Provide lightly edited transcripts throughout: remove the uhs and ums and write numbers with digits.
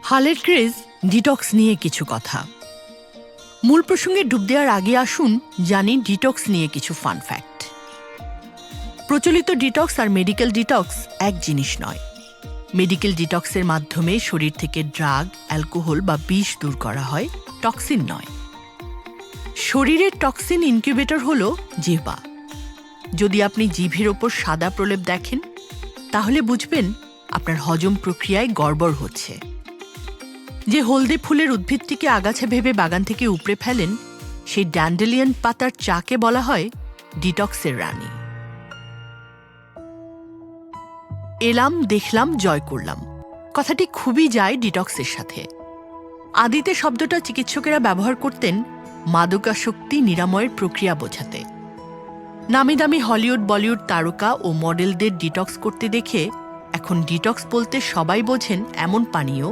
হালের craze detox নিয়ে কিছু কথা। মূল প্রসঙ্গে ডুব দেওয়ার আগে আসুন জানি ডিটক্স নিয়ে কিছু ফান ফ্যাক্ট। প্রচলিত ডিটক্স আর মেডিকেল ডিটক্স এক জিনিস নয়। মেডিকেল ডিটক্সের মাধ্যমে শরীর থেকে ড্রাগ, অ্যালকোহল বা বিষ দূর করা হয়, টক্সিন নয়। শরীরের টক্সিন ইনকিউবেটর হল জিহ্বা। যদি আপনি জিভের ওপর সাদা প্রলেপ দেখেন তাহলে বুঝবেন আপনার হজম প্রক্রিয়ায় গড়বড় হচ্ছে। যে হলদে ফুলের উদ্ভিদটিকে আগাছা ভেবে বাগান থেকে উপড়ে ফেলেন সেই ড্যান্ডেলিয়ান পাতার চাকে বলা হয় ডিটক্সের রানী। এলাম, দেখলাম, জয় করলাম কথাটি খুবই যায় ডিটক্সের সাথে। আদিতে শব্দটা চিকিৎসকেরা ব্যবহার করতেন মাদকাসক্তি নিরাময়ের প্রক্রিয়া বোঝাতে। নামি দামি হলিউড বলিউড তারকা ও মডেলদের ডিটক্স করতে দেখে এখন ডিটক্স বলতে সবাই বোঝেন এমন পানীয়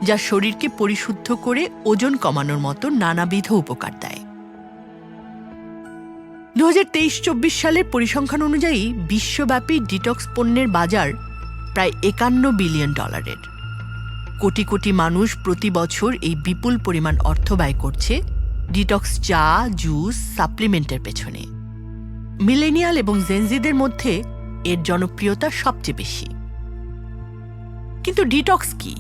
যা শরীরকে পরিশুদ্ধ করে ওজন কমানোর মতো নানাবিধ উপকার দেয়। 2023-24 সালের পরিসংখ্যান অনুযায়ী বিশ্বব্যাপী ডিটক্স পণ্যের বাজার প্রায় $51 বিলিয়ন। কোটি কোটি মানুষ প্রতি বছর এই বিপুল পরিমাণ অর্থ ব্যয় করছে ডিটক্স চা, জুস, সাপ্লিমেন্টের পেছনে। মিলেনিয়াল এবং জেনজিদের মধ্যে এর জনপ্রিয়তা সবচেয়ে বেশি। কিন্তু ডিটক্স কি,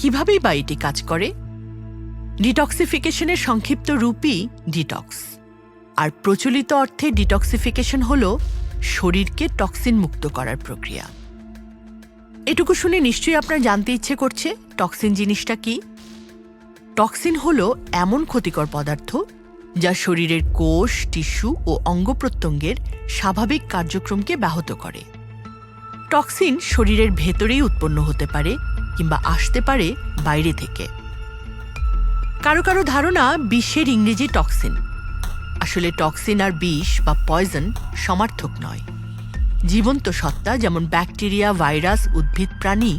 কিভাবেই বা এটি কাজ করে? ডিটক্সিফিকেশনের সংক্ষিপ্ত রূপই ডিটক্স। আর প্রচলিত অর্থে ডিটক্সিফিকেশন হল শরীরকে টক্সিন মুক্ত করার প্রক্রিয়া। এটুকু শুনে নিশ্চয়ই আপনার জানতে ইচ্ছে করছে টক্সিন জিনিসটা কি। টক্সিন হল এমন ক্ষতিকর পদার্থ যা শরীরের কোষ, টিস্যু ও অঙ্গ প্রত্যঙ্গের স্বাভাবিক কার্যক্রমকে ব্যাহত করে। টক্সিন শরীরের ভেতরেই উৎপন্ন হতে পারে কিংবা আসতে পারে বাইরে থেকে। কারো কারো ধারণা বিষের ইংরেজি টক্সিন। আসলে টক্সিন আর বিষ বা পয়জন সমার্থক নয়। জীবন্ত সত্তা যেমন ব্যাকটেরিয়া, ভাইরাস, উদ্ভিদ, প্রাণী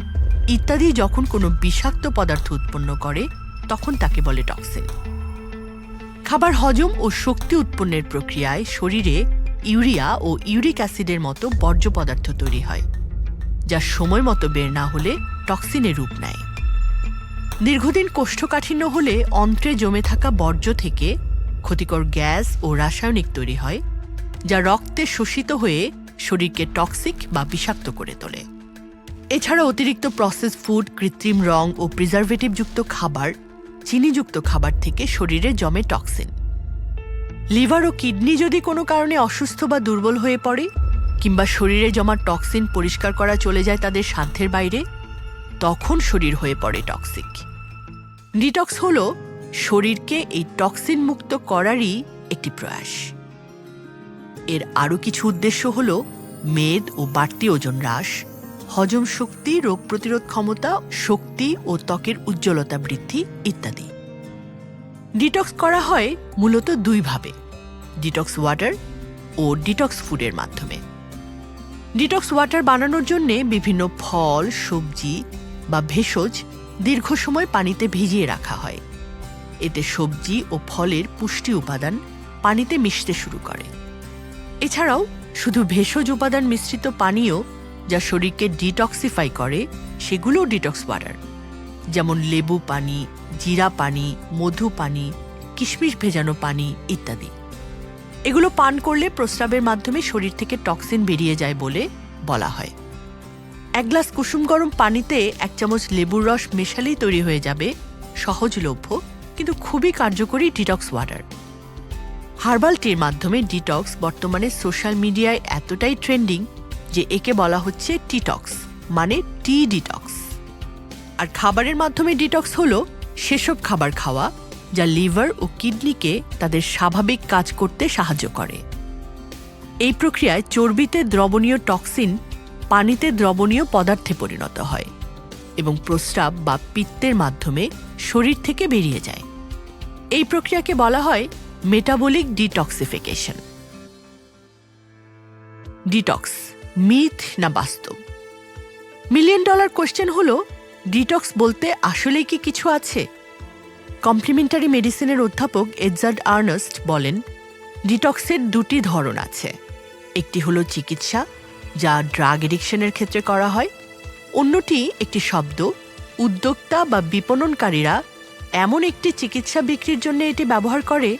ইত্যাদি যখন কোনো বিষাক্ত পদার্থ উৎপন্ন করে তখন তাকে বলে টক্সিন। খাবার হজম ও শক্তি উৎপন্নের প্রক্রিয়ায় শরীরে ইউরিয়া ও ইউরিক অ্যাসিডের মতো বর্জ্য পদার্থ তৈরি হয়, যা সময় মতো বের না হলে টক্সিনের রূপ নেয়। দীর্ঘদিন কোষ্ঠকাঠিন্য হলে অন্ত্রে জমে থাকা বর্জ্য থেকে ক্ষতিকর গ্যাস ও রাসায়নিক তৈরি হয়, যা রক্তে শোষিত হয়ে শরীরকে টক্সিক বা বিষাক্ত করে তোলে। এছাড়া অতিরিক্ত প্রসেস ফুড, কৃত্রিম রং ও প্রিজারভেটিভযুক্ত খাবার, চিনিযুক্ত খাবার থেকে শরীরে জমে টক্সিন। লিভার ও কিডনি যদি কোনো কারণে অসুস্থ বা দুর্বল হয়ে পড়ে কিংবা শরীরে জমা টক্সিন পরিষ্কার করা চলে যায় তাদের সাধ্যের বাইরে, তখন শরীর হয়ে পড়ে টক্সিক। ডিটক্স হল শরীরকে এই টক্সিন মুক্ত করারই একটি প্রয়াস। এর আরও কিছু উদ্দেশ্য হল মেদ ও বাড়তি ওজন হ্রাস, হজম শক্তি, রোগ প্রতিরোধ ক্ষমতা, শক্তি ও ত্বকের উজ্জ্বলতা বৃদ্ধি ইত্যাদি। ডিটক্স করা হয় মূলত দুইভাবে, ডিটক্স ওয়াটার ও ডিটক্স ফুডের মাধ্যমে। ডিটক্স ওয়াটার বানানোর জন্য বিভিন্ন ফল, সবজি বা ভেষজ দীর্ঘ সময় পানিতে ভিজিয়ে রাখা হয়। এতে সবজি ও ফলের পুষ্টি উপাদান পানিতে মিশতে শুরু করে। এছাড়াও শুধু ভেষজ উপাদান মিশ্রিত পানীয় যা শরীরকে ডিটক্সিফাই করে সেগুলোও ডিটক্স ওয়াটার, যেমন লেবু পানি, জিরা পানি, মধু পানি, কিশমিশ ভেজানো পানি ইত্যাদি। এগুলো পান করলে প্রস্রাবের মাধ্যমে শরীর থেকে টক্সিন বেরিয়ে যায় বলে বলা হয়। 1 গ্লাস কুসুম গরম পানিতে 1 চামচ লেবুর রস মেশালেই তৈরি হয়ে যাবে সহজলভ্য কিন্তু খুবই কার্যকরী ডিটক্স ওয়াটার। হার্বাল টির মাধ্যমে ডিটক্স বর্তমানে সোশ্যাল মিডিয়ায় এতটাই ট্রেন্ডিং যে একে বলা হচ্ছে টিটক্স, মানে টি ডিটক্স। আর খাবারের মাধ্যমে ডিটক্স হল সেসব খাবার খাওয়া যা লিভার ও কিডনিকে তাদের স্বাভাবিক কাজ করতে সাহায্য করে। এই প্রক্রিয়ায় চর্বিতে দ্রবণীয় টক্সিন পানিতে দ্রবণীয় পদার্থে পরিণত হয় এবং প্রস্রাব বা পিত্তের মাধ্যমে শরীর থেকে বেরিয়ে যায়। এই প্রক্রিয়াকে বলা হয় মেটাবলিক ডিটক্সিফিকেশন। ডিটক্স মিথ না বাস্তব? $1 মিলিয়ন কোশ্চেন হল, ডিটক্স বলতে আসলেই কি কিছু আছে? কমপ্লিমেন্টারি মেডিসিনের অধ্যাপক এডজার্ড আর্নস্ট বলেন, ডিটক্সের 2টি ধরন আছে। একটি হলো চিকিৎসা, যা ড্রাগ এডিকশনের ক্ষেত্রে করা হয়। অন্যটি একটি শব্দ উদ্যোক্তা বা বিপণনকারীরা এমন একটি চিকিৎসা বিক্রির জন্য এটি ব্যবহার করে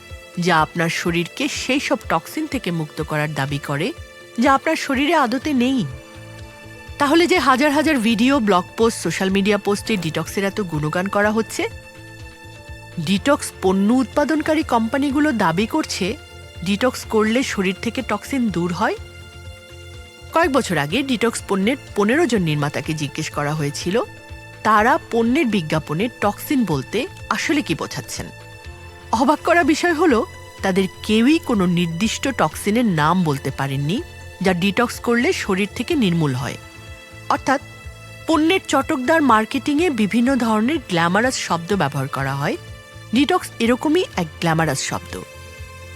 যা আপনার শরীরকে সেই সব টক্সিন থেকে মুক্ত করার দাবি করে যা আপনার শরীরে আদতে নেই। তাহলে যে হাজার হাজার video, blog post, social media পোস্টে ডিটক্সের এত গুণগান করা হচ্ছে, ডিটক্স পণ্য উৎপাদনকারী কোম্পানিগুলো দাবি করছে ডিটক্স করলে শরীর থেকে টক্সিন দূর হয়। কয়েক বছর আগে ডিটক্স পণ্যের 15 জন নির্মাতাকে জিজ্ঞেস করা হয়েছিল তারা পণ্যের বিজ্ঞাপনে টক্সিন বলতে আসলে কি বোঝাচ্ছেন। অবাক করা বিষয় হলো তাদের কেউই কোনো নির্দিষ্ট টক্সিনের নাম বলতে পারেননি যা ডিটক্স করলে শরীর থেকে নির্মূল হয়। অর্থাৎ পণ্যের চটকদার মার্কেটিংয়ে বিভিন্ন ধরনের গ্ল্যামারাস শব্দ ব্যবহার করা হয়। ডিটক্স এরকমই এক গ্ল্যামারাস শব্দ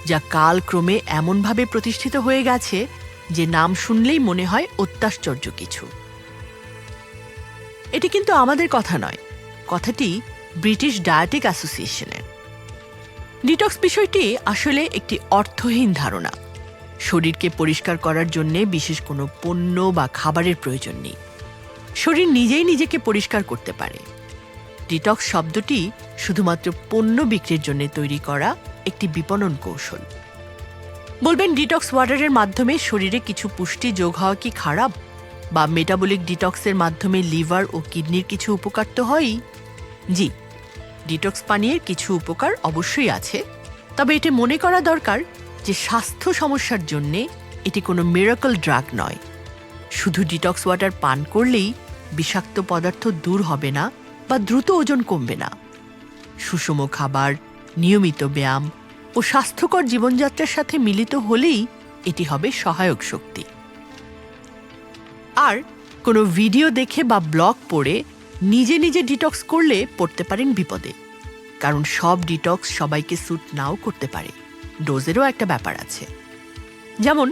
যা কালক্রমে এমনভাবে প্রতিষ্ঠিত হয়ে গেছে যে নাম শুনলেই মনে হয় অত্যাশ্চর্য কিছু। এটি কিন্তু আমাদের কথা নয়, কথাটি ব্রিটিশ ডায়েটিক অ্যাসোসিয়েশনের। ডিটক্স বিষয়টি আসলে একটি অর্থহীন ধারণা। শরীরকে পরিষ্কার করার জন্য বিশেষ কোনো পণ্য বা খাবারের প্রয়োজন নেই। শরীর নিজেই নিজেকে পরিষ্কার করতে পারে। ডিটক্স শব্দটি শুধুমাত্র পণ্য বিক্রির জন্য তৈরি করা একটি বিপণন কৌশল। বলবেন ডিটক্স ওয়াটারের মাধ্যমে শরীরে কিছু পুষ্টি যোগ হওয়া কি খারাপ? বা মেটাবলিক ডিটক্সের মাধ্যমে লিভার ও কিডনির কিছু উপকার তো হয়ই। জি, ডিটক্স পানীয়ের কিছু উপকার অবশ্যই আছে, তবে এটি মনে করা দরকার যে স্বাস্থ্য সমস্যার জন্য এটি কোনো মিরাকল ড্রাগ নয়। শুধু ডিটক্স ওয়াটার পান করলেই বিষাক্ত পদার্থ দূর হবে না বা দ্রুত ওজন কমবে না। সুষম খাবার, নিয়মিত ব্যায়াম ও স্বাস্থ্যকর জীবনযাত্রার সাথে মিলিত হলেই এটি হবে সহায়ক শক্তি। আর কোনো ভিডিও দেখে বা ব্লগ পড়ে নিজে নিজে ডিটক্স করলে পড়তে পারেন বিপদে। কারণ সব ডিটক্স সবাইকে স্যুট নাও করতে পারে, ডোজেরও একটা ব্যাপার আছে। যেমন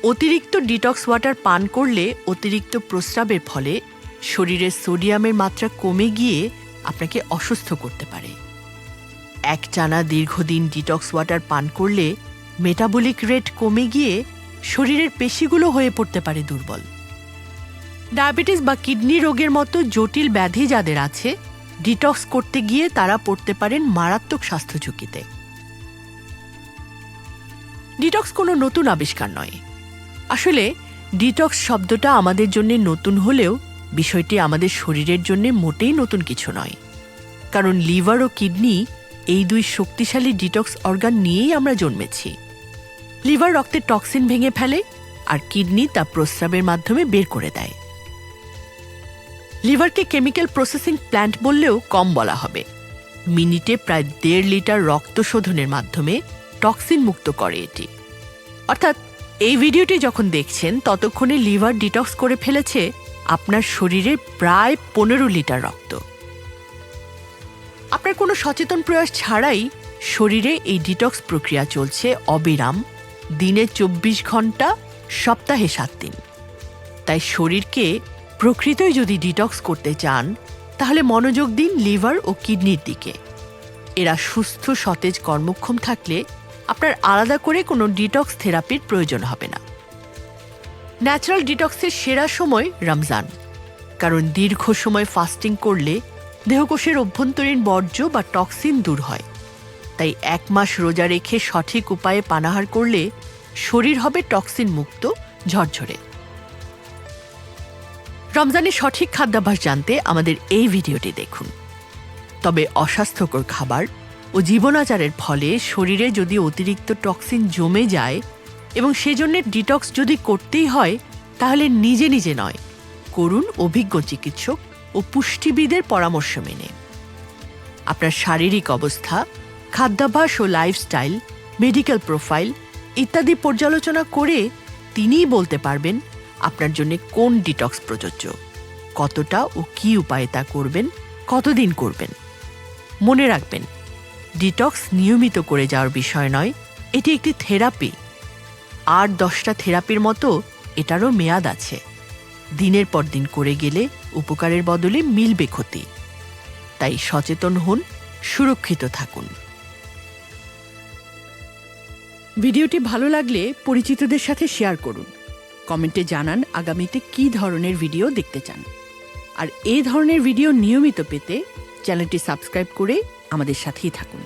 অতিরিক্ত ডিটক্স ওয়াটার পান করলে অতিরিক্ত প্রস্রাবের ফলে শরীরে সোডিয়ামের মাত্রা কমে গিয়ে আপনাকে অসুস্থ করতে পারে। একটানা দীর্ঘদিন ডিটক্স ওয়াটার পান করলে মেটাবলিক রেট কমে গিয়ে শরীরের পেশিগুলো হয়ে পড়তে পারে দুর্বল। ডায়াবেটিস বা কিডনি রোগের মতো জটিল ব্যাধি যাদের আছে, ডিটক্স করতে গিয়ে তারা পড়তে পারেন মারাত্মক স্বাস্থ্য ঝুঁকিতে। ডিটক্স কোনো নতুন আবিষ্কার নয়। আসলে ডিটক্স শব্দটা আমাদের জন্য নতুন হলেও বিষয়টি আমাদের শরীরের জন্য মোটেই নতুন কিছু নয়। কারণ লিভার ও কিডনি এই দুই শক্তিশালী ডিটক্স অর্গান নিয়েই আমরা জন্মেছি। লিভার রক্তের টক্সিন ভেঙে ফেলে আর কিডনি তা প্রস্রাবের মাধ্যমে বের করে দেয়। লিভারকে কেমিক্যাল প্রসেসিং প্ল্যান্ট বললেও কম বলা হবে। মিনিটে প্রায় 1.5 লিটার রক্ত শোধনের মাধ্যমে টক্সিন মুক্ত করে এটি। অর্থাৎ এই ভিডিওটি যখন দেখছেন ততক্ষণে লিভার ডিটক্স করে ফেলেছে আপনার শরীরে প্রায় 15 লিটার রক্ত। আপনার কোনো সচেতন প্রয়াস ছাড়াই শরীরে এই ডিটক্স প্রক্রিয়া চলছে অবিরাম, দিনে 24 ঘন্টা, সপ্তাহে 7 দিন। তাই শরীরকে প্রকৃতই যদি ডিটক্স করতে চান তাহলে মনোযোগ দিন লিভার ও কিডনির দিকে। এরা সুস্থ সতেজ কর্মক্ষম থাকলে আপনার আলাদা করে কোনো ডিটক্স থেরাপির প্রয়োজন হবে না। ন্যাচারাল ডিটক্সের সেরা সময় রমজান, কারণ দীর্ঘ সময় ফাস্টিং করলে দেহকোষের অভ্যন্তরীণ বর্জ্য বা টক্সিন দূর হয়। তাই 1 মাস রোজা রেখে সঠিক উপায়ে পানাহার করলে শরীর হবে টক্সিন মুক্ত, ঝরঝরে। রমজানের সঠিক খাদ্যাভ্যাস জানতে আমাদের এই ভিডিওটি দেখুন। তবে অস্বাস্থ্যকর খাবার ও জীবনাচারের ফলে শরীরে যদি অতিরিক্ত টক্সিন জমে যায় এবং সেজন্য ডিটক্স যদি করতেই হয় তাহলে নিজে নিজে নয়, করুন অভিজ্ঞ চিকিৎসক ও পুষ্টিবিদের পরামর্শ মেনে। আপনার শারীরিক অবস্থা, খাদ্যাভ্যাস ও লাইফস্টাইল, মেডিকেল প্রোফাইল ইত্যাদি পর্যালোচনা করে তিনিই বলতে পারবেন আপনার জন্য কোন ডিটক্স প্রযোজ্য, কতটা ও কী উপায়ে তা করবেন, কতদিন করবেন। মনে রাখবেন, ডিটক্স নিয়মিত করে যাওয়ার বিষয় নয়, এটি একটি থেরাপি। 8-10টা থেরাপির মতো এটারও মেয়াদ আছে। দিনের পর দিন করে গেলে উপকারের বদলে মিলবে ক্ষতি। তাই সচেতন হন, সুরক্ষিত থাকুন। ভিডিওটি ভালো লাগলে পরিচিতদের সাথে শেয়ার করুন। কমেন্টে জানান আগামীতে কী ধরনের ভিডিও দেখতে চান। আর এই ধরনের ভিডিও নিয়মিত পেতে চ্যানেলটি সাবস্ক্রাইব করে আমাদের সাথেই থাকুন।